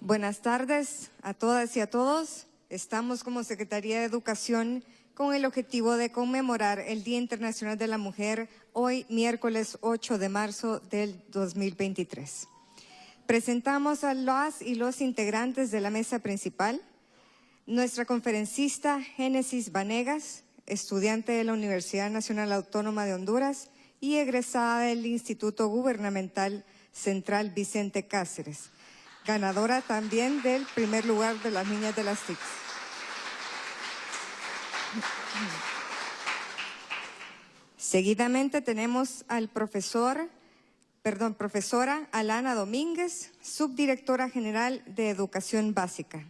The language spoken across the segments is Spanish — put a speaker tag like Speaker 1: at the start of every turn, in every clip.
Speaker 1: Buenas tardes a todas y a todos. Estamos como Secretaría de Educación con el objetivo de conmemorar el Día Internacional de la Mujer hoy, miércoles 8 de marzo del 2023. Presentamos a las y los integrantes de la mesa principal, nuestra conferencista Génesis Vanegas, estudiante de la Universidad Nacional Autónoma de Honduras y egresada del Instituto Gubernamental Central Vicente Cáceres, ganadora también del primer lugar de las niñas de las TICs. Seguidamente tenemos al profesora Alana Domínguez, subdirectora general de Educación Básica.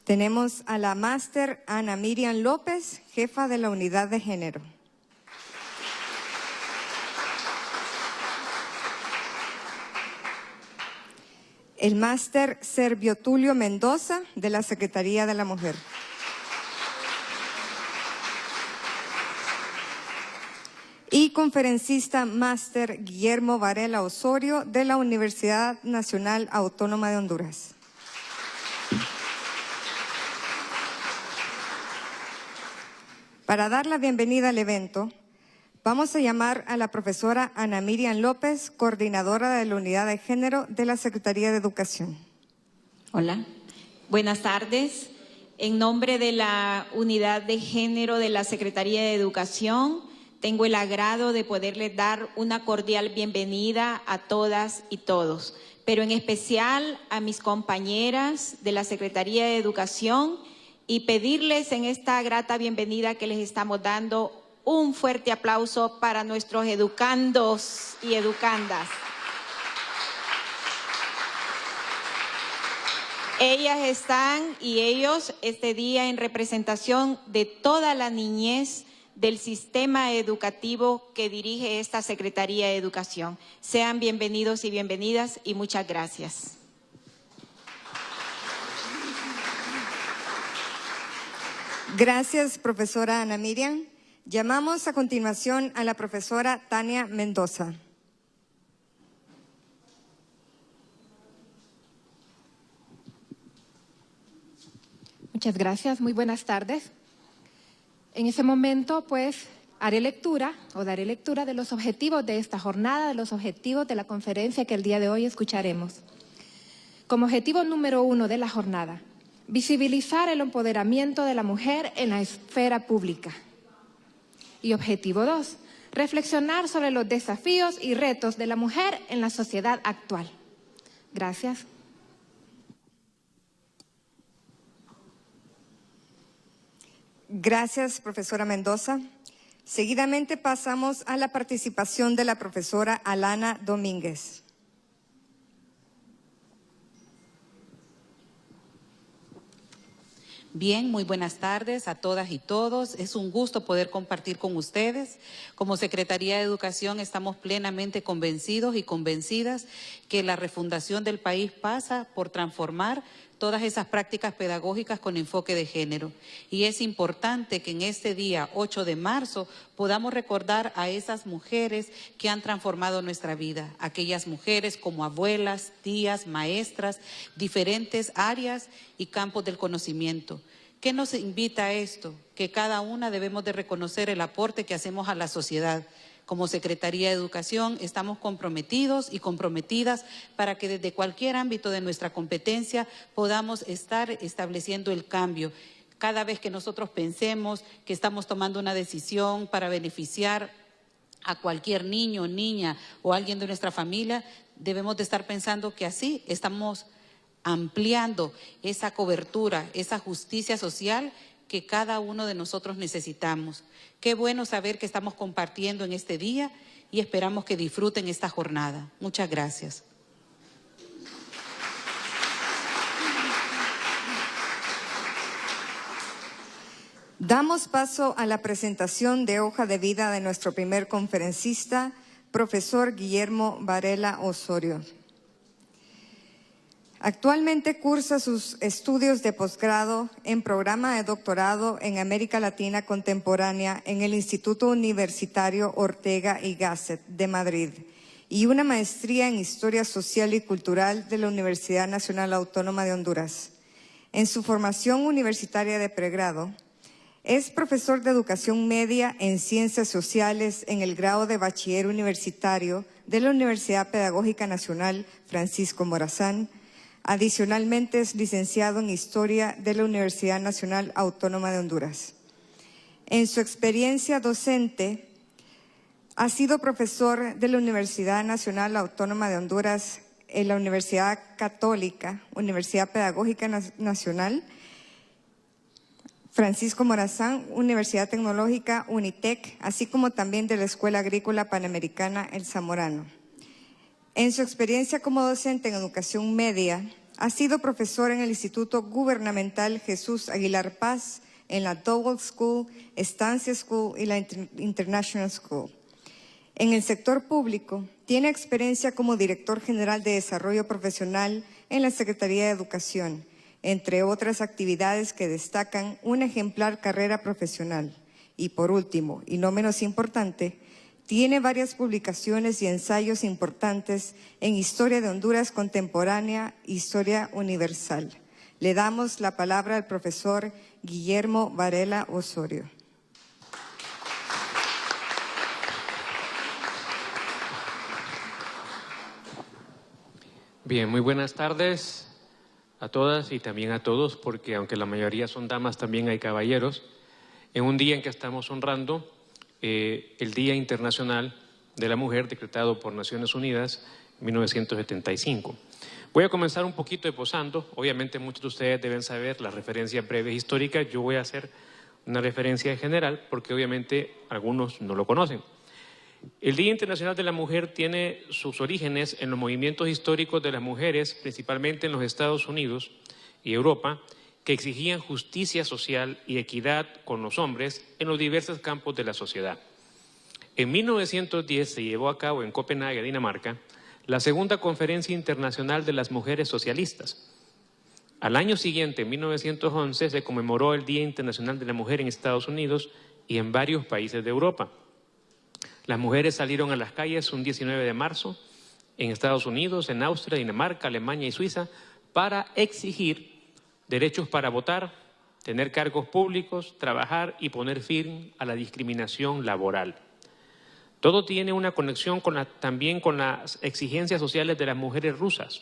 Speaker 1: Tenemos a la máster Ana Miriam López, jefa de la Unidad de Género. El máster Servio Tulio Mendoza, de la Secretaría de la Mujer. Y conferencista máster Guillermo Varela Osorio, de la Universidad Nacional Autónoma de Honduras. Para dar la bienvenida al evento, vamos a llamar a la profesora Ana Miriam López, coordinadora de la Unidad de Género de la Secretaría de Educación.
Speaker 2: Hola, buenas tardes. En nombre de la Unidad de Género de la Secretaría de Educación, tengo el agrado de poderles dar una cordial bienvenida a todas y todos, pero en especial a mis compañeras de la Secretaría de Educación y pedirles en esta grata bienvenida que les estamos dando un fuerte aplauso para nuestros educandos y educandas. Ellas están y ellos este día en representación de toda la niñez del sistema educativo que dirige esta Secretaría de Educación. Sean bienvenidos y bienvenidas y muchas gracias.
Speaker 1: Gracias, profesora Ana Miriam. Llamamos a continuación a la profesora Tania Mendoza.
Speaker 3: Muchas gracias, muy buenas tardes. En ese momento, pues, daré lectura de los objetivos de esta jornada, de los objetivos de la conferencia que el día de hoy escucharemos. Como objetivo número 1 de la jornada, visibilizar el empoderamiento de la mujer en la esfera pública. Y objetivo 2, reflexionar sobre los desafíos y retos de la mujer en la sociedad actual. Gracias.
Speaker 1: Gracias, profesora Mendoza. Seguidamente pasamos a la participación de la profesora Alana Domínguez.
Speaker 4: Bien, muy buenas tardes a todas y todos. Es un gusto poder compartir con ustedes. Como Secretaría de Educación estamos plenamente convencidos y convencidas que la refundación del país pasa por transformar todas esas prácticas pedagógicas con enfoque de género. Y es importante que en este día 8 de marzo podamos recordar a esas mujeres que han transformado nuestra vida, aquellas mujeres como abuelas, tías, maestras, diferentes áreas y campos del conocimiento. ¿Qué nos invita a esto? Que cada una debemos de reconocer el aporte que hacemos a la sociedad. Como Secretaría de Educación estamos comprometidos y comprometidas para que desde cualquier ámbito de nuestra competencia podamos estar estableciendo el cambio. Cada vez que nosotros pensemos que estamos tomando una decisión para beneficiar a cualquier niño, niña o alguien de nuestra familia, debemos de estar pensando que así estamos ampliando esa cobertura, esa justicia social que cada uno de nosotros necesitamos. Qué bueno saber que estamos compartiendo en este día y esperamos que disfruten esta jornada. Muchas gracias.
Speaker 1: Damos paso a la presentación de hoja de vida de nuestro primer conferencista, profesor Guillermo Varela Osorio. Actualmente cursa sus estudios de posgrado en programa de doctorado en América Latina Contemporánea en el Instituto Universitario Ortega y Gasset de Madrid y una maestría en Historia Social y Cultural de la Universidad Nacional Autónoma de Honduras. En su formación universitaria de pregrado, es profesor de Educación Media en Ciencias Sociales en el grado de Bachiller Universitario de la Universidad Pedagógica Nacional Francisco Morazán. Adicionalmente, es licenciado en Historia de la Universidad Nacional Autónoma de Honduras. En su experiencia docente, ha sido profesor de la Universidad Nacional Autónoma de Honduras, en la Universidad Católica, Universidad Pedagógica Nacional, Francisco Morazán, Universidad Tecnológica Unitec, así como también de la Escuela Agrícola Panamericana El Zamorano. En su experiencia como docente en educación media, ha sido profesor en el Instituto Gubernamental Jesús Aguilar Paz, en la Dowell School, Estancia School y la International School. En el sector público, tiene experiencia como director general de Desarrollo Profesional en la Secretaría de Educación, entre otras actividades que destacan una ejemplar carrera profesional. Y por último, y no menos importante, tiene varias publicaciones y ensayos importantes en Historia de Honduras Contemporánea, Historia Universal. Le damos la palabra al profesor Guillermo Varela Osorio.
Speaker 5: Bien, muy buenas tardes a todas y también a todos, porque aunque la mayoría son damas, también hay caballeros, en un día en que estamos honrando el Día Internacional de la Mujer, decretado por Naciones Unidas en 1975. Voy a comenzar un poquito esbozando. Obviamente muchos de ustedes deben saber las referencias breves históricas. Yo voy a hacer una referencia general porque obviamente algunos no lo conocen. El Día Internacional de la Mujer tiene sus orígenes en los movimientos históricos de las mujeres, principalmente en los Estados Unidos y Europa, que exigían justicia social y equidad con los hombres en los diversos campos de la sociedad. En 1910 se llevó a cabo en Copenhague, Dinamarca, la segunda Conferencia Internacional de las Mujeres Socialistas. Al año siguiente, en 1911, se conmemoró el Día Internacional de la Mujer en Estados Unidos y en varios países de Europa. Las mujeres salieron a las calles un 19 de marzo en Estados Unidos, en Austria, Dinamarca, Alemania y Suiza para exigir derechos para votar, tener cargos públicos, trabajar y poner fin a la discriminación laboral. Todo tiene una conexión también con las exigencias sociales de las mujeres rusas.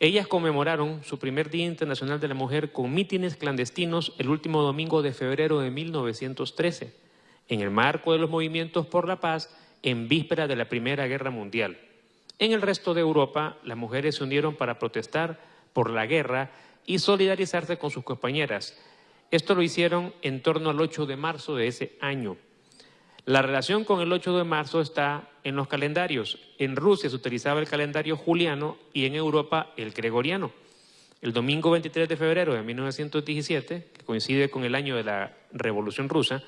Speaker 5: Ellas conmemoraron su primer Día Internacional de la Mujer con mítines clandestinos el último domingo de febrero de 1913. En el marco de los movimientos por la paz en víspera de la Primera Guerra Mundial. En el resto de Europa, las mujeres se unieron para protestar por la guerra y solidarizarse con sus compañeras. Esto lo hicieron en torno al 8 de marzo de ese año. La relación con el 8 de marzo está en los calendarios. En Rusia se utilizaba el calendario juliano y en Europa el gregoriano. El domingo 23 de febrero de 1917, que coincide con el año de la Revolución Rusa,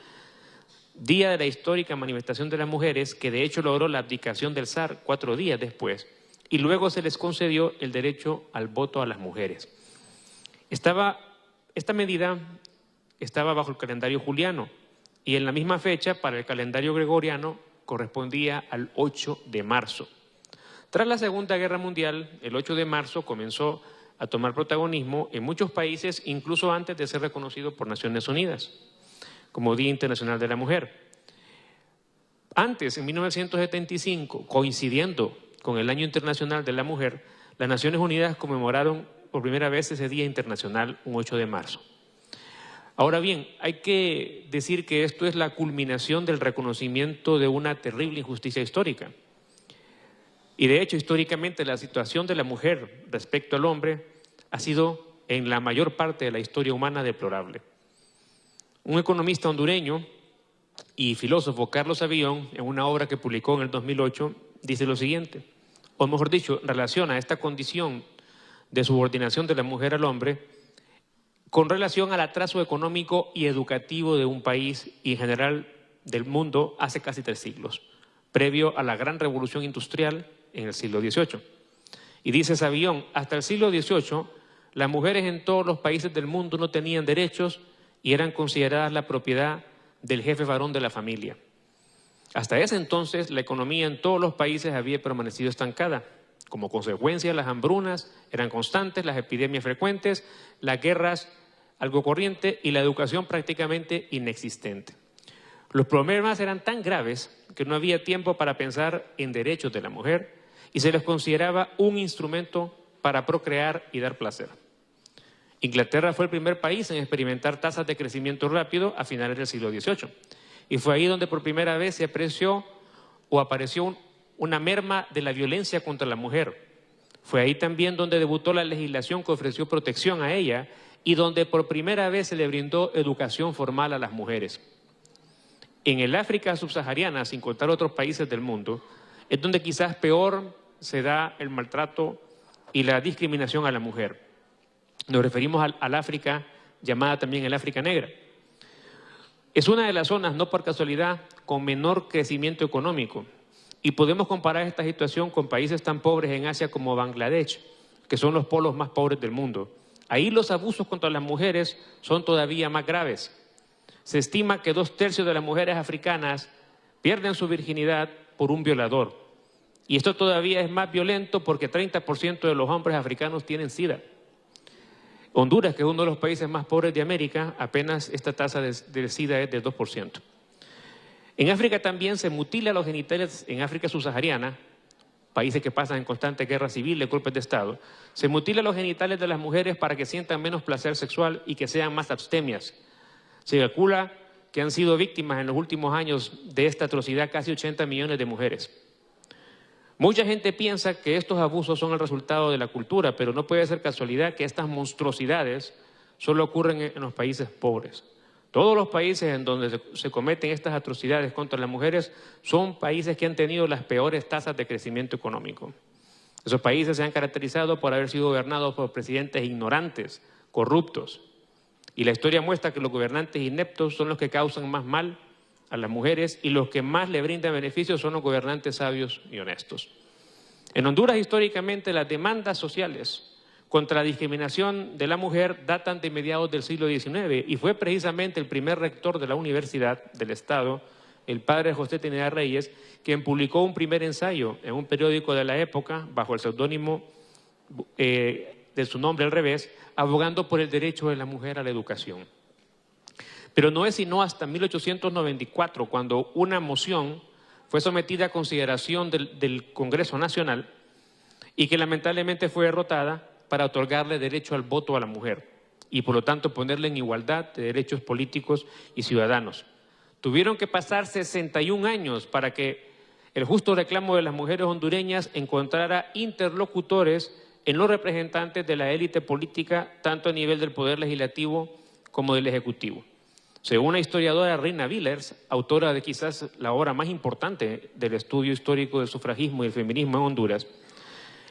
Speaker 5: día de la histórica manifestación de las mujeres, que de hecho logró la abdicación del zar 4 días después, y luego se les concedió el derecho al voto a las mujeres. Esta medida estaba bajo el calendario juliano, y en la misma fecha, para el calendario gregoriano, correspondía al 8 de marzo. Tras la Segunda Guerra Mundial, el 8 de marzo comenzó a tomar protagonismo en muchos países, incluso antes de ser reconocido por Naciones Unidas como Día Internacional de la Mujer. Antes, en 1975, coincidiendo con el Año Internacional de la Mujer, las Naciones Unidas conmemoraron por primera vez ese Día Internacional, un 8 de marzo. Ahora bien, hay que decir que esto es la culminación del reconocimiento de una terrible injusticia histórica. Y de hecho, históricamente, la situación de la mujer respecto al hombre ha sido, en la mayor parte de la historia humana, deplorable. Un economista hondureño y filósofo, Carlos Avillón, en una obra que publicó en el 2008, dice lo siguiente, o mejor dicho, relaciona esta condición de subordinación de la mujer al hombre con relación al atraso económico y educativo de un país y en general del mundo hace casi 3 siglos, previo a la gran revolución industrial en el siglo XVIII. Y dice Savillon, hasta el siglo XVIII, las mujeres en todos los países del mundo no tenían derechos y eran consideradas la propiedad del jefe varón de la familia. Hasta ese entonces, la economía en todos los países había permanecido estancada. Como consecuencia, las hambrunas eran constantes, las epidemias frecuentes, las guerras algo corriente y la educación prácticamente inexistente. Los problemas eran tan graves que no había tiempo para pensar en derechos de la mujer y se les consideraba un instrumento para procrear y dar placer. Inglaterra fue el primer país en experimentar tasas de crecimiento rápido a finales del siglo XVIII. Y fue ahí donde por primera vez se apareció una merma de la violencia contra la mujer. Fue ahí también donde debutó la legislación que ofreció protección a ella y donde por primera vez se le brindó educación formal a las mujeres. En el África subsahariana, sin contar otros países del mundo, es donde quizás peor se da el maltrato y la discriminación a la mujer. Nos referimos al África, llamada también el África Negra. Es una de las zonas, no por casualidad, con menor crecimiento económico. Y podemos comparar esta situación con países tan pobres en Asia como Bangladesh, que son los polos más pobres del mundo. Ahí los abusos contra las mujeres son todavía más graves. Se estima que 2/3 de las mujeres africanas pierden su virginidad por un violador. Y esto todavía es más violento porque 30% de los hombres africanos tienen SIDA. Honduras, que es uno de los países más pobres de América, apenas esta tasa de SIDA es del 2%. En África también se mutila los genitales, en África subsahariana, países que pasan en constante guerra civil y golpes de Estado, se mutila los genitales de las mujeres para que sientan menos placer sexual y que sean más abstemias. Se calcula que han sido víctimas en los últimos años de esta atrocidad casi 80 millones de mujeres. Mucha gente piensa que estos abusos son el resultado de la cultura, pero no puede ser casualidad que estas monstruosidades solo ocurren en los países pobres. Todos los países en donde se cometen estas atrocidades contra las mujeres son países que han tenido las peores tasas de crecimiento económico. Esos países se han caracterizado por haber sido gobernados por presidentes ignorantes, corruptos. Y la historia muestra que los gobernantes ineptos son los que causan más mal a las mujeres y los que más le brindan beneficios son los gobernantes sabios y honestos. En Honduras, históricamente, las demandas sociales contra la discriminación de la mujer datan de mediados del siglo XIX y fue precisamente el primer rector de la Universidad del Estado, el padre José Trinidad Reyes, quien publicó un primer ensayo en un periódico de la época bajo el seudónimo de su nombre al revés, abogando por el derecho de la mujer a la educación. Pero no es sino hasta 1894 cuando una moción fue sometida a consideración del Congreso Nacional y que lamentablemente fue derrotada para otorgarle derecho al voto a la mujer y por lo tanto ponerle en igualdad de derechos políticos y ciudadanos. Tuvieron que pasar 61 años para que el justo reclamo de las mujeres hondureñas encontrara interlocutores en los representantes de la élite política, tanto a nivel del Poder Legislativo como del Ejecutivo. Según la historiadora Reina Villers, autora de quizás la obra más importante del estudio histórico del sufragismo y el feminismo en Honduras,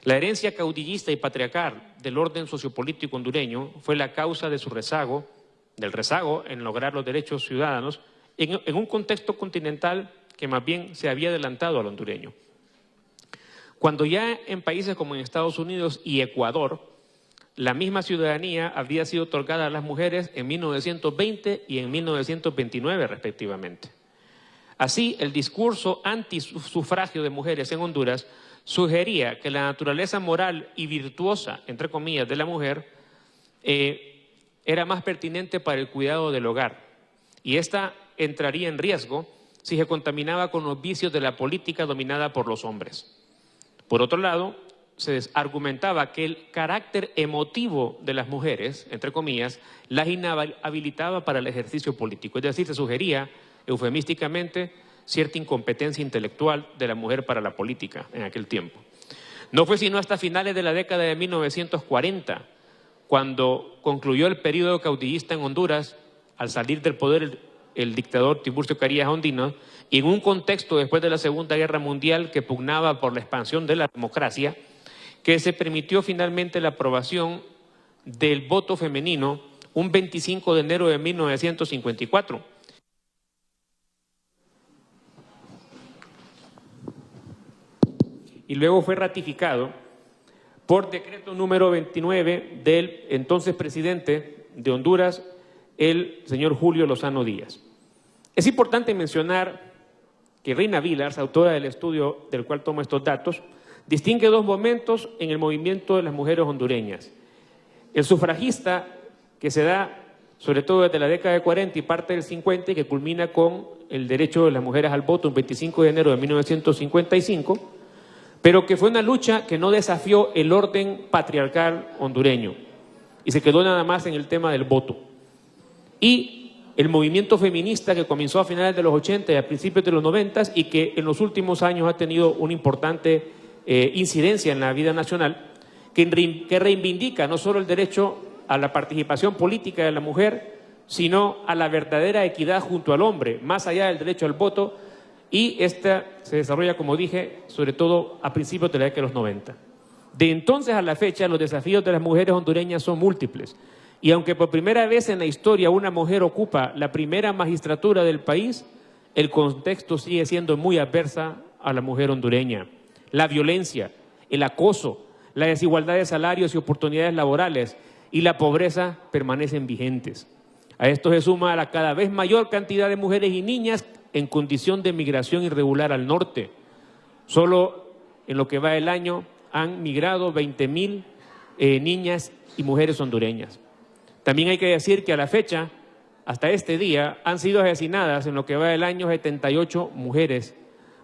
Speaker 5: la herencia caudillista y patriarcal del orden sociopolítico hondureño fue la causa de su rezago, del rezago en lograr los derechos ciudadanos en un contexto continental que más bien se había adelantado al hondureño. Cuando ya en países como en Estados Unidos y Ecuador, la misma ciudadanía habría sido otorgada a las mujeres en 1920 y en 1929 respectivamente. Así, el discurso antisufragio de mujeres en Honduras sugería que la naturaleza moral y virtuosa, entre comillas, de la mujer era más pertinente para el cuidado del hogar y esta entraría en riesgo si se contaminaba con los vicios de la política dominada por los hombres. Por otro lado, se argumentaba que el carácter emotivo de las mujeres, entre comillas, las inhabilitaba para el ejercicio político. Es decir, se sugería, eufemísticamente, cierta incompetencia intelectual de la mujer para la política en aquel tiempo. No fue sino hasta finales de la década de 1940, cuando concluyó el período caudillista en Honduras, al salir del poder el dictador Tiburcio Carías Ondino, y en un contexto después de la Segunda Guerra Mundial que pugnaba por la expansión de la democracia, que se permitió finalmente la aprobación del voto femenino un 25 de enero de 1954. Y luego fue ratificado
Speaker 6: por decreto número 29 del entonces presidente de Honduras, el señor Julio Lozano Díaz. Es importante mencionar que Reina Villars, autora del estudio del cual tomo estos datos, distingue dos momentos en el movimiento de las mujeres hondureñas. El sufragista, que se da sobre todo desde la década de 40 y parte del 50, y que culmina con el derecho de las mujeres al voto el 25 de enero de 1955, pero que fue una lucha que no desafió el orden patriarcal hondureño y se quedó nada más en el tema del voto. Y el movimiento feminista que comenzó a finales de los 80 y a principios de los 90 y que en los últimos años ha tenido una importante incidencia en la vida nacional, que reivindica no solo el derecho a la participación política de la mujer, sino a la verdadera equidad junto al hombre, más allá del derecho al voto, y esta se desarrolla, como dije, sobre todo a principios de la década de los 90. De entonces a la fecha, los desafíos de las mujeres hondureñas son múltiples, y aunque por primera vez en la historia una mujer ocupa la primera magistratura del país, el contexto sigue siendo muy adversa a la mujer hondureña. La violencia, el acoso, la desigualdad de salarios y oportunidades laborales y la pobreza permanecen vigentes. A esto se suma la cada vez mayor cantidad de mujeres y niñas en condición de migración irregular al norte. Solo en lo que va del año han migrado 20,000 niñas y mujeres hondureñas. También hay que decir que a la fecha, hasta este día, han sido asesinadas en lo que va del año 78 mujeres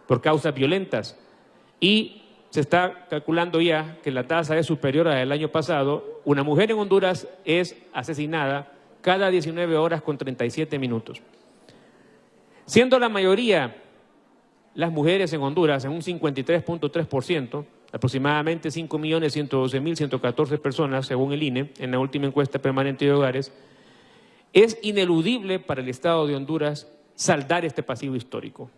Speaker 6: por causas violentas, y se está calculando ya que la tasa es superior a la del año pasado. Una mujer en Honduras es asesinada cada 19 horas con 37 minutos. Siendo la mayoría las mujeres en Honduras en un 53.3%, aproximadamente 5.112.114 personas, según el INE, en la última encuesta permanente de hogares, es ineludible para el Estado de Honduras saldar este pasivo histórico.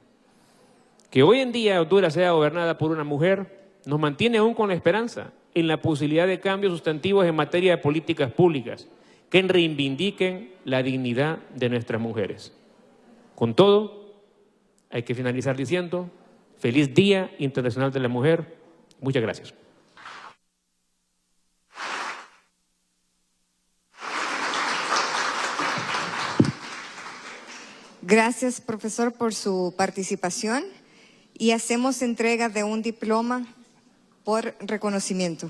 Speaker 6: Que hoy en día Honduras sea gobernada por una mujer nos mantiene aún con la esperanza en la posibilidad de cambios sustantivos en materia de políticas públicas que reivindiquen la dignidad de nuestras mujeres. Con todo, hay que finalizar diciendo: feliz Día Internacional de la Mujer. Muchas gracias.
Speaker 1: Gracias, profesor, por su participación, y hacemos entrega de un diploma por reconocimiento.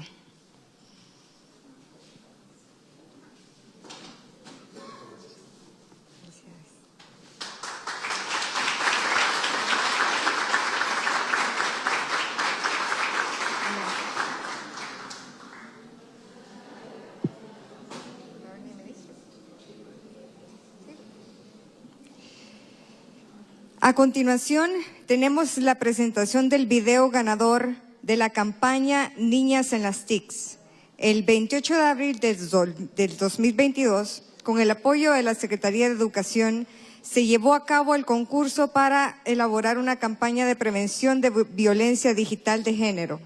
Speaker 1: A continuación, tenemos la presentación del video ganador de la campaña Niñas en las TICs. El 28 de abril del 2022, con el apoyo de la Secretaría de Educación, se llevó a cabo el concurso para elaborar una campaña de prevención de violencia digital de género.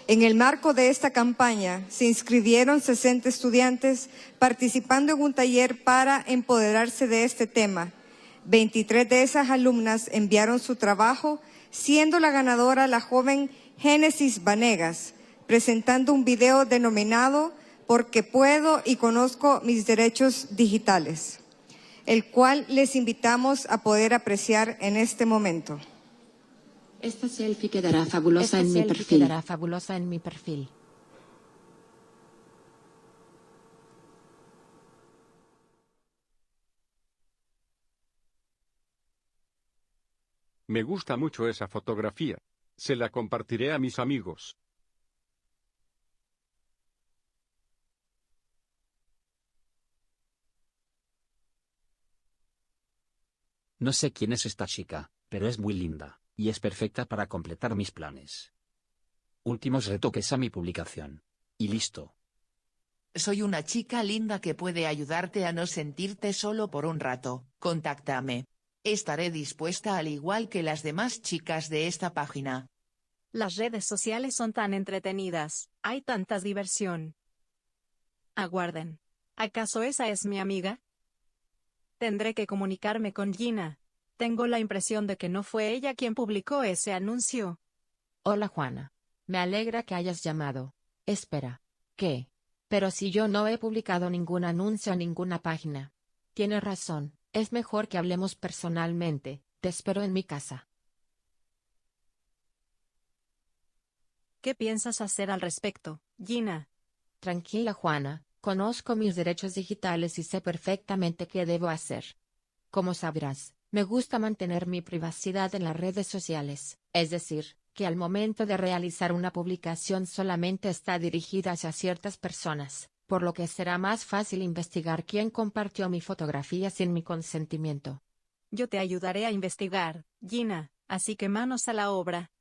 Speaker 1: En el marco de esta campaña se inscribieron 60 estudiantes participando en un taller para empoderarse de este tema. 23 de esas alumnas enviaron su trabajo, siendo la ganadora la joven Génesis Vanegas, presentando un video denominado Porque puedo y conozco mis derechos digitales, el cual les invitamos a poder apreciar en este momento.
Speaker 7: Esta selfie quedará fabulosa en mi perfil.
Speaker 8: Me gusta mucho esa fotografía. Se la compartiré a mis amigos.
Speaker 9: No sé quién es esta chica, pero es muy linda, y es perfecta para completar mis planes. Últimos retoques a mi publicación. Y listo.
Speaker 10: Soy una chica linda que puede ayudarte a no sentirte solo por un rato. Contáctame. Estaré dispuesta al igual que las demás chicas de esta página.
Speaker 11: Las redes sociales son tan entretenidas, hay tanta diversión. Aguarden. ¿Acaso esa es mi amiga? Tendré que comunicarme con Gina. Tengo la impresión de que no fue ella quien publicó ese anuncio.
Speaker 7: Hola Juana. Me alegra que hayas llamado. Espera. ¿Qué? Pero si yo no he publicado ningún anuncio en ninguna página. Tienes razón, es mejor que hablemos personalmente, te espero en mi casa.
Speaker 11: ¿Qué piensas hacer al respecto, Gina?
Speaker 7: Tranquila, Juana, conozco mis derechos digitales y sé perfectamente qué debo hacer. Como sabrás, me gusta mantener mi privacidad en las redes sociales, es decir, que al momento de realizar una publicación solamente está dirigida hacia ciertas personas, por lo que será más fácil investigar quién compartió mi fotografía sin mi consentimiento.
Speaker 11: Yo te ayudaré a investigar, Gina, así que manos a la obra.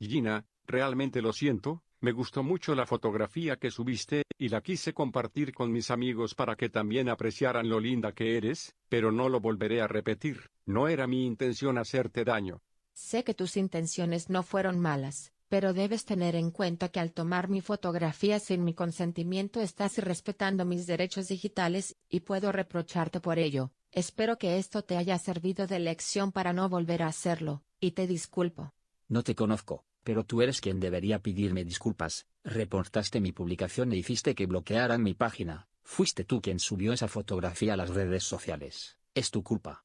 Speaker 8: Gina, realmente lo siento, me gustó mucho la fotografía que subiste, y la quise compartir con mis amigos para que también apreciaran lo linda que eres, pero no lo volveré a repetir, no era mi intención hacerte daño.
Speaker 7: Sé que tus intenciones no fueron malas, pero debes tener en cuenta que al tomar mi fotografía sin mi consentimiento estás irrespetando mis derechos digitales, y puedo reprocharte por ello. Espero que esto te haya servido de lección para no volver a hacerlo, y te disculpo.
Speaker 9: No te conozco, pero tú eres quien debería pedirme disculpas. Reportaste mi publicación e hiciste que bloquearan mi página. Fuiste tú quien subió esa fotografía a las redes sociales. Es tu culpa.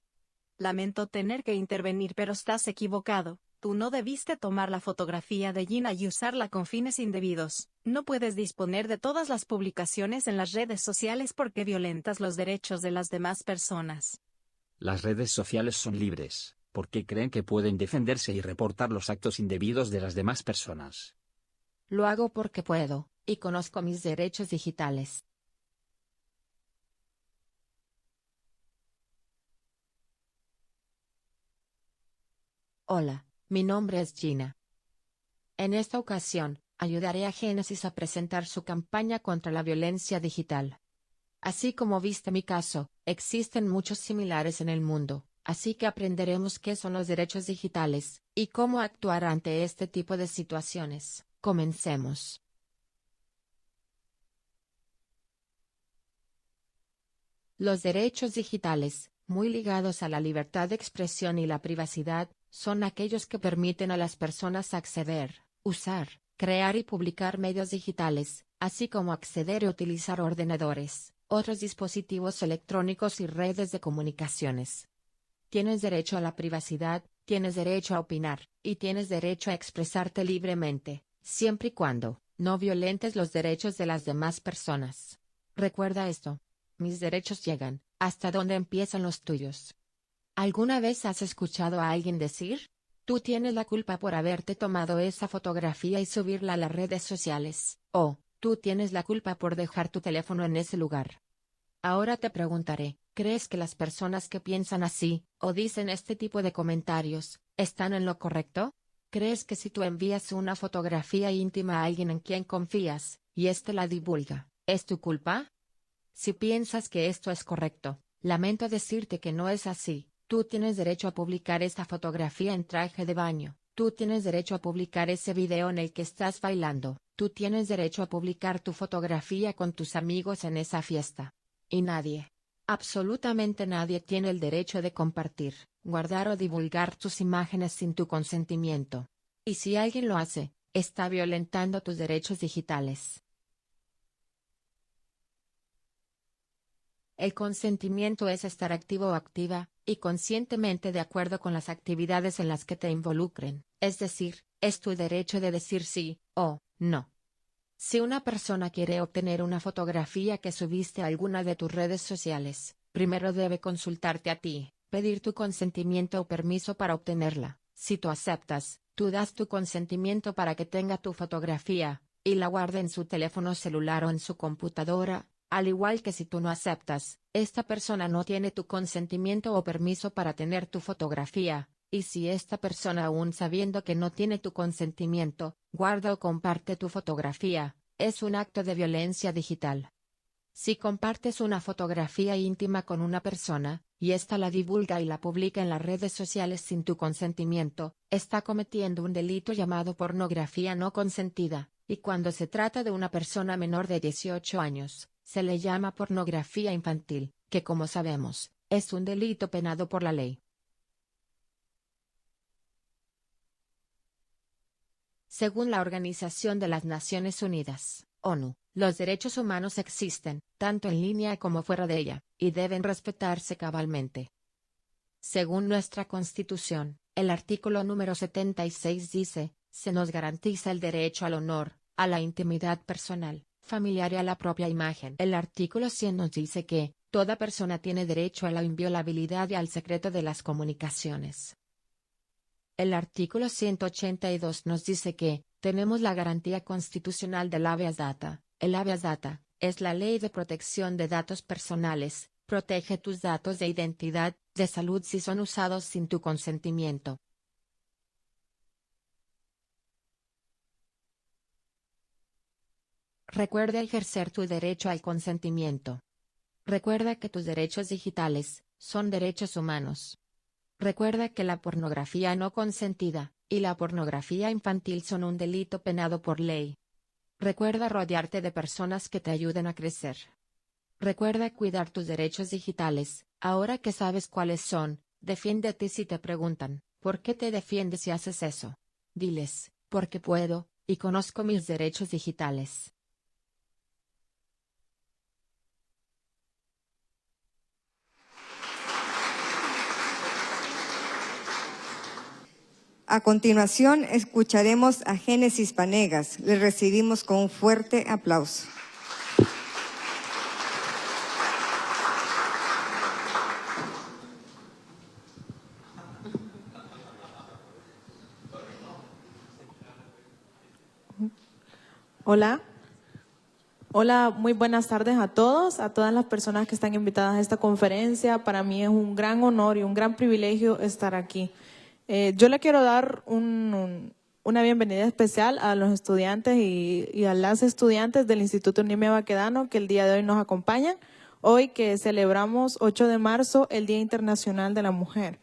Speaker 11: Lamento tener que intervenir, pero estás equivocado. Tú no debiste tomar la fotografía de Gina y usarla con fines indebidos. No puedes disponer de todas las publicaciones en las redes sociales porque violentas los derechos de las demás personas.
Speaker 9: Las redes sociales son libres, porque creen que pueden defenderse y reportar los actos indebidos de las demás personas.
Speaker 7: Lo hago porque puedo, y conozco mis derechos digitales. Hola, mi nombre es Gina. En esta ocasión, ayudaré a Génesis a presentar su campaña contra la violencia digital. Así como viste mi caso, existen muchos similares en el mundo, así que aprenderemos qué son los derechos digitales, y cómo actuar ante este tipo de situaciones. Comencemos. Los derechos digitales, muy ligados a la libertad de expresión y la privacidad, son aquellos que permiten a las personas acceder, usar, crear y publicar medios digitales, así como acceder y utilizar ordenadores, otros dispositivos electrónicos y redes de comunicaciones. Tienes derecho a la privacidad, tienes derecho a opinar, y tienes derecho a expresarte libremente, siempre y cuando no violentes los derechos de las demás personas. Recuerda esto. Mis derechos llegan hasta donde empiezan los tuyos. ¿Alguna vez has escuchado a alguien decir? Tú tienes la culpa por haberte tomado esa fotografía y subirla a las redes sociales, o tú tienes la culpa por dejar tu teléfono en ese lugar. Ahora te preguntaré, ¿crees que las personas que piensan así, o dicen este tipo de comentarios, están en lo correcto? ¿Crees que si tú envías una fotografía íntima a alguien en quien confías, y éste la divulga, es tu culpa? Si piensas que esto es correcto, lamento decirte que no es así. Tú tienes derecho a publicar esta fotografía en traje de baño, tú tienes derecho a publicar ese video en el que estás bailando, tú tienes derecho a publicar tu fotografía con tus amigos en esa fiesta. Y nadie, absolutamente nadie tiene el derecho de compartir, guardar o divulgar tus imágenes sin tu consentimiento. Y si alguien lo hace, está violentando tus derechos digitales. El consentimiento es estar activo o activa, y conscientemente de acuerdo con las actividades en las que te involucren, es decir, es tu derecho de decir sí, o no. Si una persona quiere obtener una fotografía que subiste a alguna de tus redes sociales, primero debe consultarte a ti, pedir tu consentimiento o permiso para obtenerla. Si tú aceptas, tú das tu consentimiento para que tenga tu fotografía, y la guarde en su teléfono celular o en su computadora. Al igual que si tú no aceptas, esta persona no tiene tu consentimiento o permiso para tener tu fotografía, y si esta persona aún sabiendo que no tiene tu consentimiento, guarda o comparte tu fotografía, es un acto de violencia digital. Si compartes una fotografía íntima con una persona, y ésta la divulga y la publica en las redes sociales sin tu consentimiento, está cometiendo un delito llamado pornografía no consentida, y cuando se trata de una persona menor de 18 años, se le llama pornografía infantil, que como sabemos, es un delito penado por la ley. Según la Organización de las Naciones Unidas, ONU, los derechos humanos existen, tanto en línea como fuera de ella, y deben respetarse cabalmente. Según nuestra Constitución, el artículo número 76 dice, se nos garantiza el derecho al honor, a la intimidad personal, familiar y a la propia imagen. El artículo 100 nos dice que, toda persona tiene derecho a la inviolabilidad y al secreto de las comunicaciones. El artículo 182 nos dice que, tenemos la garantía constitucional del habeas data. El habeas data, es la ley de protección de datos personales, protege tus datos de identidad, de salud si son usados sin tu consentimiento. Recuerda ejercer tu derecho al consentimiento. Recuerda que tus derechos digitales son derechos humanos. Recuerda que la pornografía no consentida y la pornografía infantil son un delito penado por ley. Recuerda rodearte de personas que te ayuden a crecer. Recuerda cuidar tus derechos digitales. Ahora que sabes cuáles son, defiéndete si te preguntan, ¿por qué te defiendes y haces eso? Diles, porque puedo, y conozco mis derechos digitales.
Speaker 1: A continuación, escucharemos a Génesis Panegas. Le recibimos con un fuerte aplauso.
Speaker 12: Hola. Hola, muy buenas tardes a todos, a todas las personas que están invitadas a esta conferencia. Para mí es un gran honor y un gran privilegio estar aquí. Yo le quiero dar una bienvenida especial a los estudiantes y a las estudiantes del Instituto Nimia Baquedano que el día de hoy nos acompañan, hoy que celebramos 8 de marzo, el Día Internacional de la Mujer.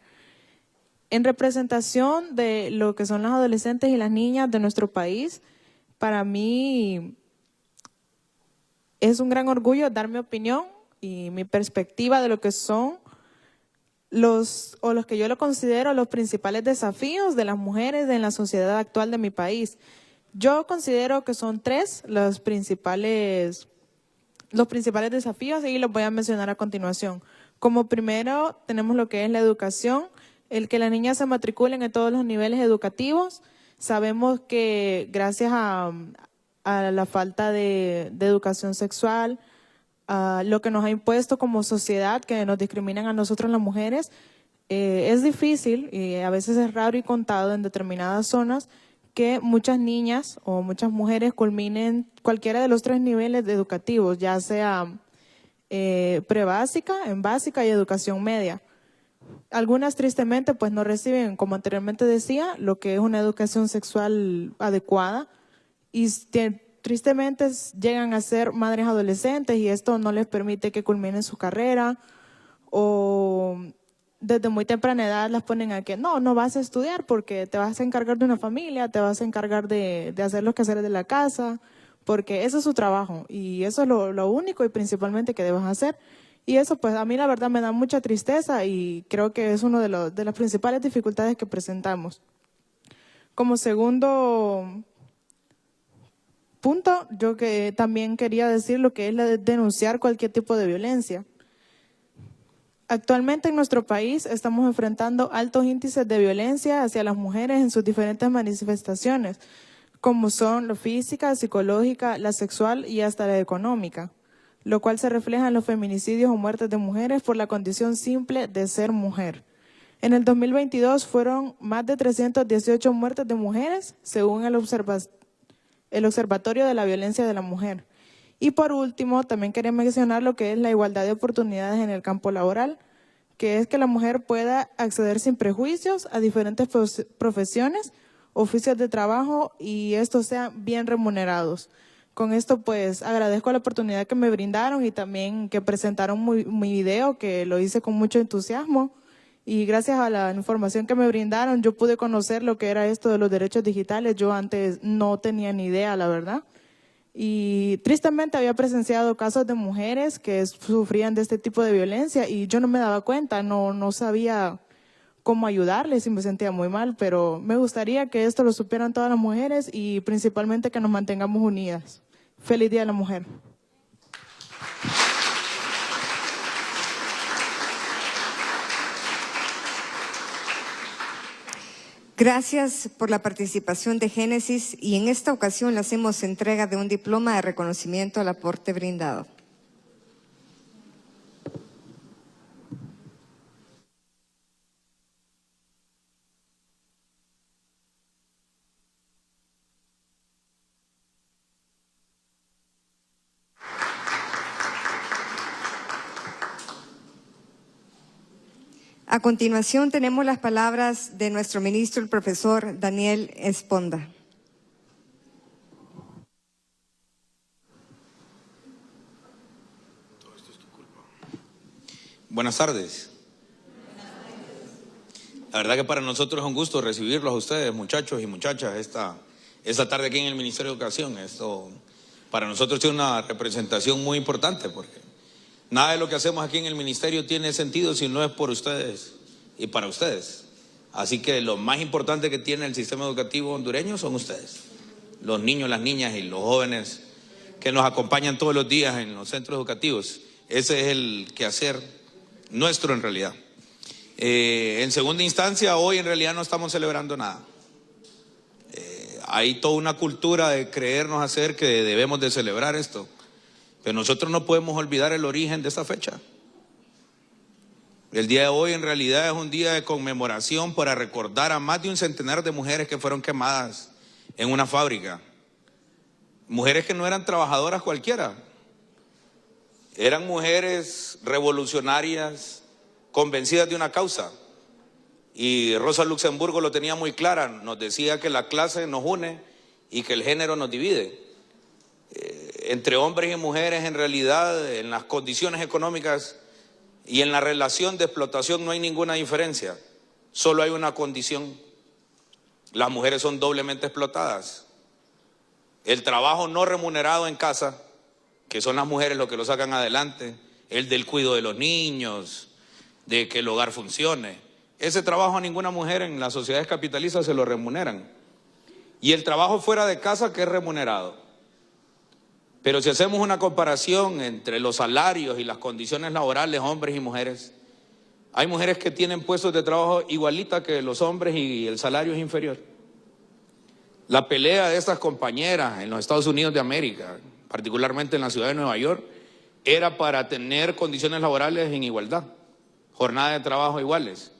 Speaker 12: En representación de lo que son las adolescentes y las niñas de nuestro país, para mí es un gran orgullo dar mi opinión y mi perspectiva de lo que son los que yo lo considero los principales desafíos de las mujeres en la sociedad actual de mi país. Yo considero que son 3 los principales desafíos y los voy a mencionar a continuación. Como primero tenemos lo que es la educación, el que las niñas se matriculen en todos los niveles educativos. Sabemos que gracias a la falta de educación sexual, lo que nos ha impuesto como sociedad, que nos discriminan a nosotros las mujeres, es difícil y a veces es raro y contado en determinadas zonas que muchas niñas o muchas mujeres culminen cualquiera de los 3 niveles educativos, ya sea prebásica, en básica y educación media. Algunas tristemente pues no reciben, como anteriormente decía, lo que es una educación sexual adecuada y tristemente llegan a ser madres adolescentes y esto no les permite que culminen su carrera o desde muy temprana edad las ponen a que no vas a estudiar porque te vas a encargar de una familia, te vas a encargar de hacer los quehaceres de la casa, porque ese es su trabajo y eso es lo único y principalmente que debes hacer. Y eso pues a mí la verdad me da mucha tristeza y creo que es una de las principales dificultades que presentamos. Como segundo punto, yo que también quería decir lo que es denunciar cualquier tipo de violencia. Actualmente en nuestro país estamos enfrentando altos índices de violencia hacia las mujeres en sus diferentes manifestaciones, como son la física, psicológica, la sexual y hasta la económica, lo cual se refleja en los feminicidios o muertes de mujeres por la condición simple de ser mujer. En el 2022 fueron más de 318 muertes de mujeres, según el Observatorio de la Violencia de la Mujer. Y por último, también quería mencionar lo que es la igualdad de oportunidades en el campo laboral, que es que la mujer pueda acceder sin prejuicios a diferentes profesiones, oficios de trabajo y estos sean bien remunerados. Con esto pues agradezco la oportunidad que me brindaron y también que presentaron mi video, que lo hice con mucho entusiasmo. Y gracias a la información que me brindaron, yo pude conocer lo que era esto de los derechos digitales. Yo antes no tenía ni idea, la verdad. Y tristemente había presenciado casos de mujeres que sufrían de este tipo de violencia y yo no me daba cuenta, no sabía cómo ayudarles y me sentía muy mal, pero me gustaría que esto lo supieran todas las mujeres y principalmente que nos mantengamos unidas. Feliz Día de la Mujer.
Speaker 1: Gracias por la participación de Génesis y en esta ocasión le hacemos entrega de un diploma de reconocimiento al aporte brindado. A continuación tenemos las palabras de nuestro ministro, el profesor Daniel Esponda.
Speaker 13: Buenas tardes. La verdad que para nosotros es un gusto recibirlos a ustedes, muchachos y muchachas, esta tarde aquí en el Ministerio de Educación. Esto para nosotros tiene una representación muy importante porque nada de lo que hacemos aquí en el Ministerio tiene sentido si no es por ustedes y para ustedes. Así que lo más importante que tiene el sistema educativo hondureño son ustedes, los niños, las niñas y los jóvenes que nos acompañan todos los días en los centros educativos. Ese es el quehacer nuestro en realidad. En segunda instancia, hoy en realidad no estamos celebrando nada. Hay toda una cultura de creernos hacer que debemos de celebrar esto, pero nosotros no podemos olvidar el origen de esta fecha. El día de hoy en realidad es un día de conmemoración para recordar a más de un centenar de mujeres que fueron quemadas en una fábrica. Mujeres que no eran trabajadoras cualquiera, eran mujeres revolucionarias, convencidas de una causa. Y Rosa Luxemburgo lo tenía muy clara, nos decía que la clase nos une y que el género nos divide. Entre hombres y mujeres en realidad en las condiciones económicas y en la relación de explotación no hay ninguna diferencia, solo hay una condición: las mujeres son doblemente explotadas. El trabajo no remunerado en casa, que son las mujeres los que lo sacan adelante, el del cuidado de los niños, de que el hogar funcione, ese trabajo a ninguna mujer en las sociedades capitalistas se lo remuneran. Y el trabajo fuera de casa que es remunerado. Pero si hacemos una comparación entre los salarios y las condiciones laborales, hombres y mujeres, hay mujeres que tienen puestos de trabajo igualitas que los hombres y el salario es inferior. La pelea de estas compañeras en los Estados Unidos de América, particularmente en la ciudad de Nueva York, era para tener condiciones laborales en igualdad, jornada de trabajo iguales.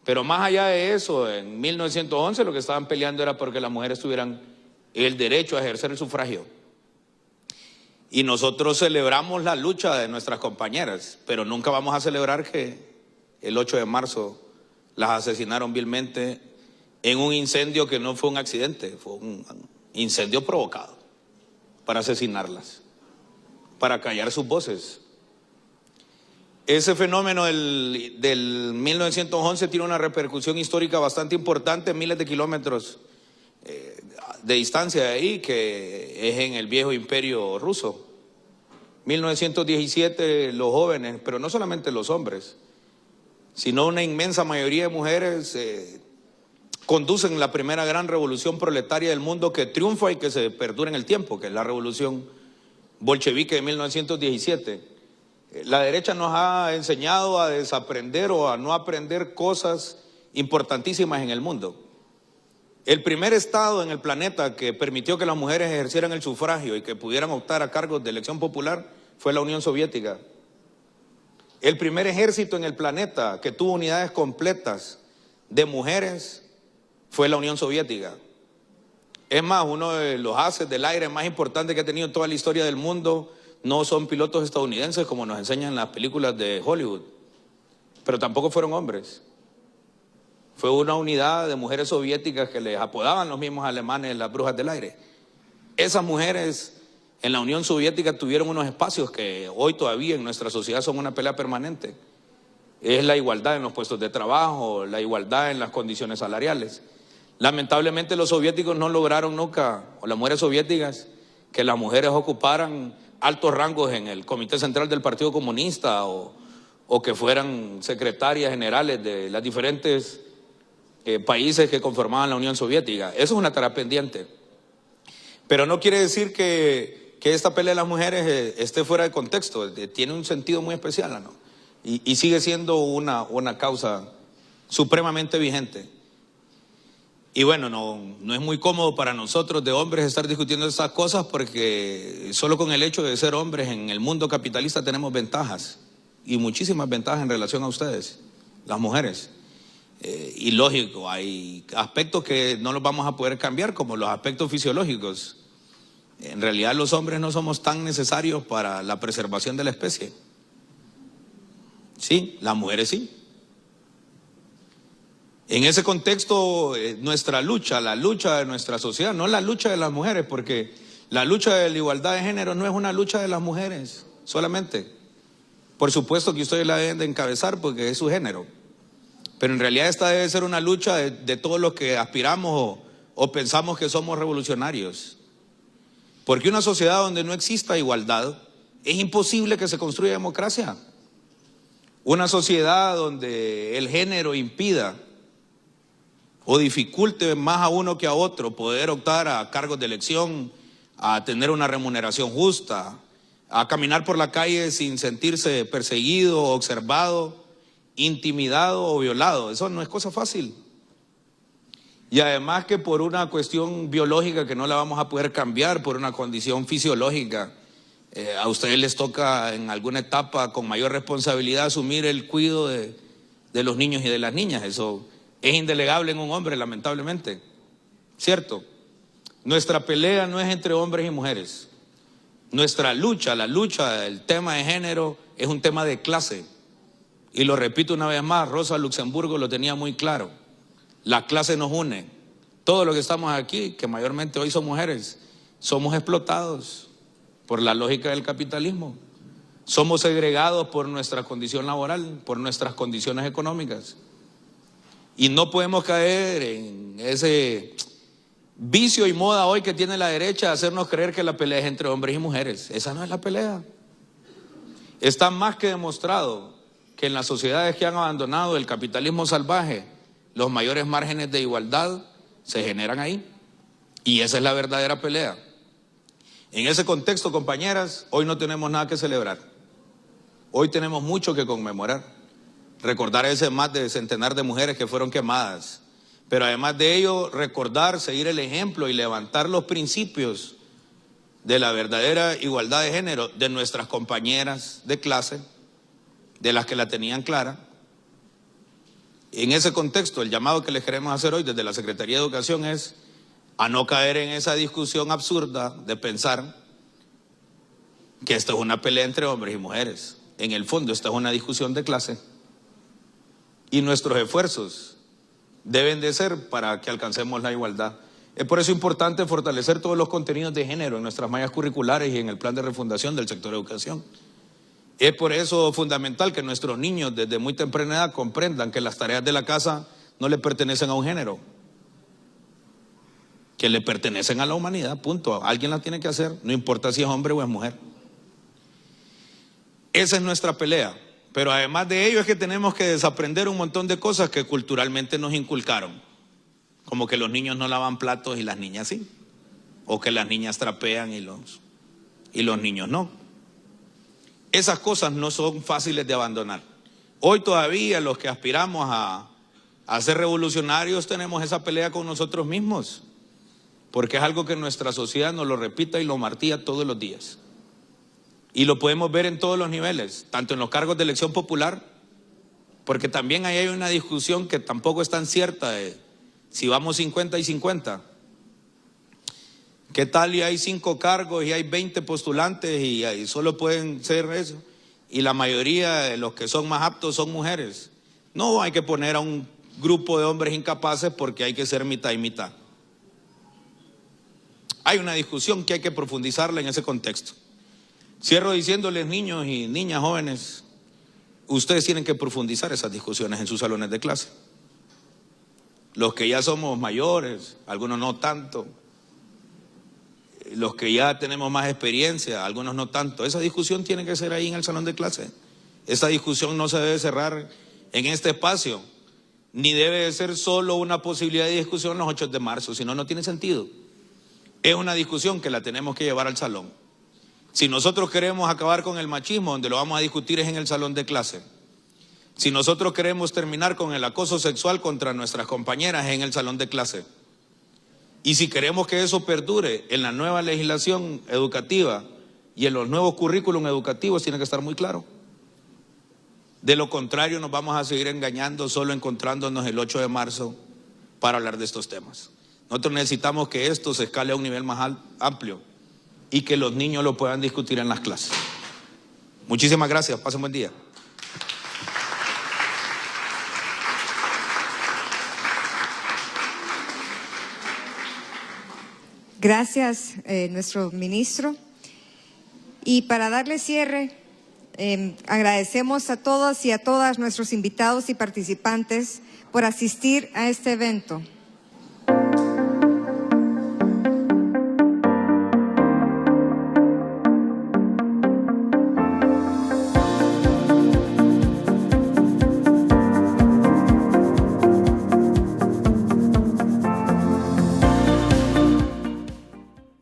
Speaker 13: Pero más allá de eso, en 1911 lo que estaban peleando era porque las mujeres tuvieran el derecho a ejercer el sufragio. Y nosotros celebramos la lucha de nuestras compañeras, pero nunca vamos a celebrar que el 8 de marzo las asesinaron vilmente en un incendio que no fue un accidente, fue un incendio provocado para asesinarlas, para callar sus voces. Ese fenómeno del 1911 tiene una repercusión histórica bastante importante, miles de kilómetros de distancia de ahí, que es en el viejo imperio ruso. 1917 los jóvenes, pero no solamente los hombres, sino una inmensa mayoría de mujeres conducen la primera gran revolución proletaria del mundo que triunfa y que se perdura en el tiempo, que es la revolución bolchevique de 1917. La derecha nos ha enseñado a desaprender o a no aprender cosas importantísimas en el mundo. El primer estado en el planeta que permitió que las mujeres ejercieran el sufragio y que pudieran optar a cargos de elección popular fue la Unión Soviética. El primer ejército en el planeta que tuvo unidades completas de mujeres fue la Unión Soviética. Es más, uno de los haces del aire más importantes que ha tenido toda la historia del mundo no son pilotos estadounidenses como nos enseñan las películas de Hollywood, pero tampoco fueron hombres. Fue una unidad de mujeres soviéticas que les apodaban los mismos alemanes las brujas del aire. Esas mujeres en la Unión Soviética tuvieron unos espacios que hoy todavía en nuestra sociedad son una pelea permanente. Es la igualdad en los puestos de trabajo, la igualdad en las condiciones salariales. Lamentablemente los soviéticos no lograron nunca, o las mujeres soviéticas, que las mujeres ocuparan altos rangos en el Comité Central del Partido Comunista o que fueran secretarias generales de las diferentes países que conformaban la Unión Soviética. Eso es una tarea pendiente. Pero no quiere decir que esta pelea de las mujeres esté fuera de contexto. Tiene un sentido muy especial, ¿no? Y sigue siendo una causa supremamente vigente. Y bueno, no es muy cómodo para nosotros de hombres estar discutiendo estas cosas, porque solo con el hecho de ser hombres en el mundo capitalista tenemos ventajas, y muchísimas ventajas en relación a ustedes, las mujeres. Y lógico, hay aspectos que no los vamos a poder cambiar, como los aspectos fisiológicos. En realidad los hombres no somos tan necesarios para la preservación de la especie. Sí, las mujeres sí. En ese contexto, nuestra lucha, la lucha de nuestra sociedad, no la lucha de las mujeres, porque la lucha de la igualdad de género no es una lucha de las mujeres solamente. Por supuesto que ustedes la deben de encabezar porque es su género. Pero en realidad esta debe ser una lucha de todos los que aspiramos o pensamos que somos revolucionarios. Porque una sociedad donde no exista igualdad, es imposible que se construya democracia. Una sociedad donde el género impida o dificulte más a uno que a otro poder optar a cargos de elección, a tener una remuneración justa, a caminar por la calle sin sentirse perseguido, observado, intimidado o violado. Eso no es cosa fácil. Y además que por una cuestión biológica que no la vamos a poder cambiar, por una condición fisiológica, a ustedes les toca en alguna etapa con mayor responsabilidad asumir el cuidado de los niños y de las niñas. Eso es indelegable en un hombre, lamentablemente. ¿Cierto? Nuestra pelea no es entre hombres y mujeres. Nuestra lucha, la lucha del tema de género, es un tema de clase. Y lo repito una vez más, Rosa Luxemburgo lo tenía muy claro. La clase nos une. Todos los que estamos aquí, que mayormente hoy son mujeres, somos explotados por la lógica del capitalismo. Somos segregados por nuestra condición laboral, por nuestras condiciones económicas. Y no podemos caer en ese vicio y moda hoy que tiene la derecha de hacernos creer que la pelea es entre hombres y mujeres. Esa no es la pelea. Está más que demostrado que en las sociedades que han abandonado el capitalismo salvaje, los mayores márgenes de igualdad se generan ahí. Y esa es la verdadera pelea. En ese contexto, compañeras, hoy no tenemos nada que celebrar. Hoy tenemos mucho que conmemorar. Recordar ese más de centenar de mujeres que fueron quemadas. Pero además de ello, recordar, seguir el ejemplo y levantar los principios de la verdadera igualdad de género de nuestras compañeras de clase, de las que la tenían clara. En ese contexto, el llamado que les queremos hacer hoy desde la Secretaría de Educación es a no caer en esa discusión absurda de pensar que esto es una pelea entre hombres y mujeres. En el fondo, esta es una discusión de clase. Y nuestros esfuerzos deben de ser para que alcancemos la igualdad. Es por eso importante fortalecer todos los contenidos de género en nuestras mallas curriculares y en el plan de refundación del sector de educación. Es por eso fundamental que nuestros niños desde muy temprana edad comprendan que las tareas de la casa no le pertenecen a un género, que le pertenecen a la humanidad, punto. Alguien las tiene que hacer, no importa si es hombre o es mujer. Esa es nuestra pelea. Pero además de ello es que tenemos que desaprender un montón de cosas que culturalmente nos inculcaron. Como que los niños no lavan platos y las niñas sí. O que las niñas trapean y los niños no. Esas cosas no son fáciles de abandonar. Hoy todavía los que aspiramos a ser revolucionarios tenemos esa pelea con nosotros mismos. Porque es algo que nuestra sociedad nos lo repita y lo martilla todos los días. Y lo podemos ver en todos los niveles, tanto en los cargos de elección popular, porque también ahí hay una discusión que tampoco es tan cierta de si vamos 50 y 50. ¿Qué tal y hay 5 cargos y hay 20 postulantes y solo pueden ser eso? Y la mayoría de los que son más aptos son mujeres. No hay que poner a un grupo de hombres incapaces porque hay que ser mitad y mitad. Hay una discusión que hay que profundizarla en ese contexto. Cierro diciéndoles, niños y niñas jóvenes, ustedes tienen que profundizar esas discusiones en sus salones de clase. Los que ya somos mayores, algunos no tanto, los que ya tenemos más experiencia, algunos no tanto, esa discusión tiene que ser ahí en el salón de clase. Esa discusión no se debe cerrar en este espacio, ni debe de ser solo una posibilidad de discusión los 8 de marzo, si no, no tiene sentido. Es una discusión que la tenemos que llevar al salón. Si nosotros queremos acabar con el machismo, donde lo vamos a discutir es en el salón de clase. Si nosotros queremos terminar con el acoso sexual contra nuestras compañeras, es en el salón de clase. Y si queremos que eso perdure en la nueva legislación educativa y en los nuevos currículum educativos, tiene que estar muy claro. De lo contrario, nos vamos a seguir engañando solo encontrándonos el 8 de marzo para hablar de estos temas. Nosotros necesitamos que esto se escale a un nivel más amplio y que los niños lo puedan discutir en las clases. Muchísimas gracias. Pasen buen día.
Speaker 1: Gracias, nuestro ministro. Y para darle cierre, agradecemos a todos y a todas nuestros invitados y participantes por asistir a este evento.